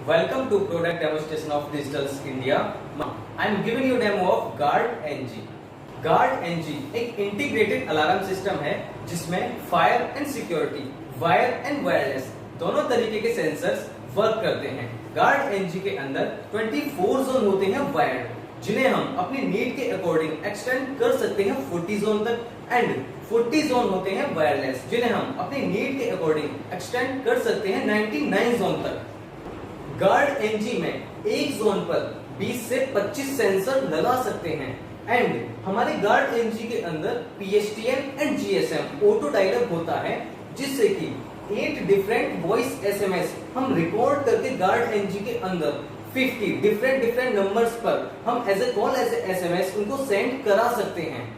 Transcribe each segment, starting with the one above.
Welcome to product demonstration of Digitals India. I am giving you demo of Guard NG. Guard NG एक integrated alarm system है जिसमें fire and security, wire and wireless दोनों तरीके के sensors work करते हैं। Guard NG के अंदर 24 जोन होते हैं वायर्ड, जिन्हें हम अपनी नीड के अकॉर्डिंग एक्सटेंड कर सकते हैं 40 जोन तक, एंड 40 जोन होते हैं वायरलेस, जिन्हें हम अपनी नीड के अकॉर्डिंग एक्सटेंड कर सकते हैं 99 जोन तक। गार्ड एनजी में एक जोन पर 20 से 25 सेंसर लगा सकते हैं एंड हमारे गार्ड एनजी के अंदर PSTN and GSM auto dialog होता है, जिससे कि 8 डिफरेंट वॉइस SMS हम रिकॉर्ड करके गार्ड एनजी के अंदर 50 डिफरेंट नंबर्स पर हम as a call as a SMS उनको सेंड करा सकते हैं।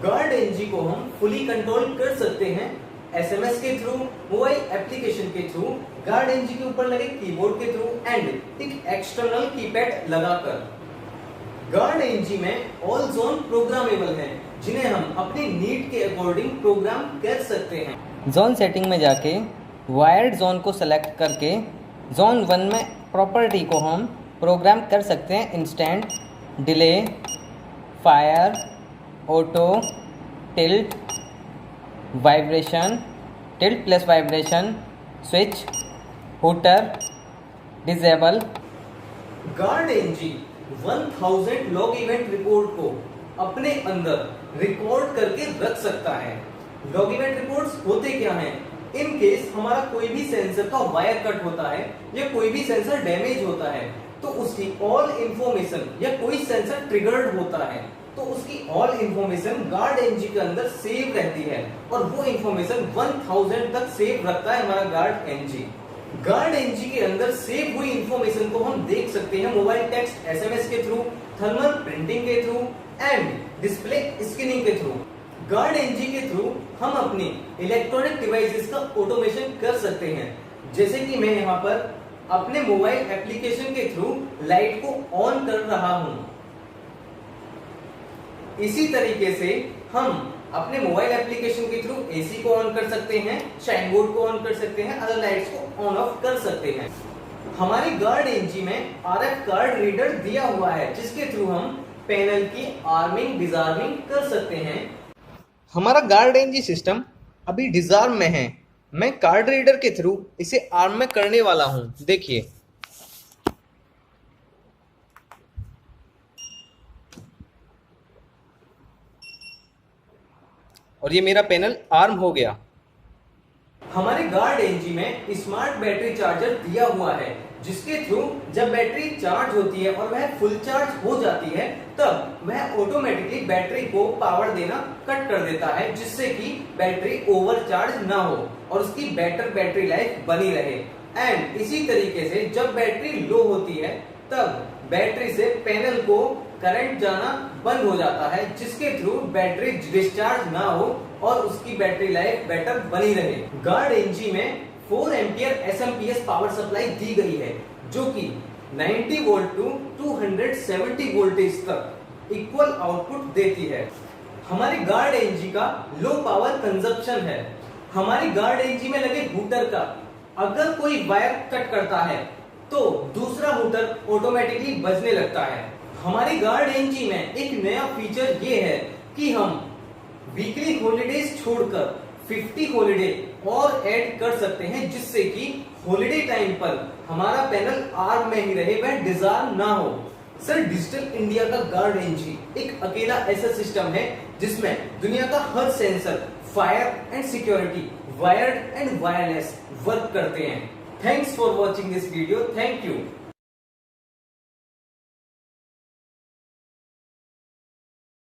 गार्ड एनजी को हम फुली कंट्रोल कर सकते हैं SMS के थ्रू, मोबाइल एप्लीकेशन के थ्रू, गार्ड एनजी के ऊपर लगे कीबोर्ड के थ्रू एंड एक एक्सटर्नल कीपैड लगाकर। गार्ड एनजी में ऑल जोन प्रोग्रामेबल हैं, जिन्हें हम अपनी नीड के अकॉर्डिंग प्रोग्राम कर सकते हैं। जोन सेटिंग में जाके वायर्ड जोन को सेलेक्ट करके जोन 1 में प्रॉपर्टी को हम प्रोग्राम कर सकते हैं instant, delay, fire, auto, tilt, vibration, tilt plus vibration, switch, hooter, disable. Guard NG 1000 log event report को अपने अंदर रिकॉर्ड करके रख सकता है। लॉग इवेंट रिपोर्ट्स होते क्या हैं? इन केस हमारा कोई भी सेंसर का वायर कट होता है या कोई भी सेंसर डैमेज होता है, तो उसकी ऑल इंफॉर्मेशन, या कोई सेंसर ट्रिगर्ड होता है तो उसकी ऑल इंफॉर्मेशन गार्ड एनजी के अंदर सेव रहती है, और वो इंफॉर्मेशन 1000 तक सेव रखता है हमारा गार्ड एनजी। गार्ड एनजी के अंदर सेव हुई इंफॉर्मेशन को हम देख सकते हैं मोबाइल टेक्स्ट SMS के थ्रू, थर्मल प्रिंटिंग के थ्रू एंड डिस्प्ले स्कैनिंग के थ्रू। गार्ड एनजी के थ्रू हम अपनी इलेक्ट्रॉनिक डिवाइसेस का ऑटोमेशन कर सकते हैं, जैसे कि मैं यहाँ पर अपने मोबाइल एप्लीकेशन के थ्रू लाइट को ऑन कर रहा हूं। इसी तरीके से हम अपने मोबाइल एप्लीकेशन के थ्रू AC को ऑन कर सकते हैं, शाइन बोर्ड को ऑन कर सकते हैं, अदर लाइट्स को ऑन ऑफ कर सकते हैं। हमारी गार्ड एनजी में RF कार्ड रीडर दिया हुआ है, जिसके थ्रू हम पैनल की आर्मिंग डिसआर्मिंग कर सकते हैं। हमारा गार्ड एनजी सिस्टम अभी डिसआर्म में है। मैं कार्ड रीडर के थ्रू इसे आर्म में करने वाला हूं। देखिए, और ये मेरा पैनल आर्म हो गया। हमारे गार्ड एनजी में स्मार्ट बैटरी चार्जर दिया हुआ है, जिसके थ्रू जब बैटरी चार्ज होती है और वह फुल चार्ज हो जाती है, तब वह ऑटोमेटिकली बैटरी को पावर देना कट कर देता है, जिससे कि बैटरी ओवरचार्ज ना हो और उसकी बेटर बैटरी लाइफ बनी रहे। एंड इसी तरीके से जब बैटरी लो होती है, तब बैटरी से पैनल को करंट जाना बंद हो जाता है, जिसके थ्रू बैटरी डिस्चार्ज ना हो और उसकी बैटरी लाइफ बेटर बनी रहे। गार्ड एनजी में 4 एम्पियर SMPS पावर सप्लाई दी गई है, जो कि 90 वोल्ट टू 270 वोल्टेज तक इक्वल आउटपुट देती है। हमारी गार्ड एनजी का लो पावर कंजप्शन है। हमारी गार्ड एनजी में लगे हूटर का अगर कोई वायर कट करता है तो दूसरा हूटर ऑटोमेटिकली बजने लगता है। हमारी गार्ड एनजी में एक नया फीचर ये है कि हम वीकली हॉलिडेज छोड़कर 50 हॉलिडे और ऐड कर सकते हैं, जिससे कि हॉलिडे टाइम पर हमारा पैनल आर्म में ही रहे, वह डिसआर्म ना हो। सर, डिजिटल इंडिया का गार्ड एनजी एक अकेला ऐसा सिस्टम है जिसमें दुनिया का हर sensor fire and security, wired and wireless work करते हैं। Thanks for watching this video. Thank you.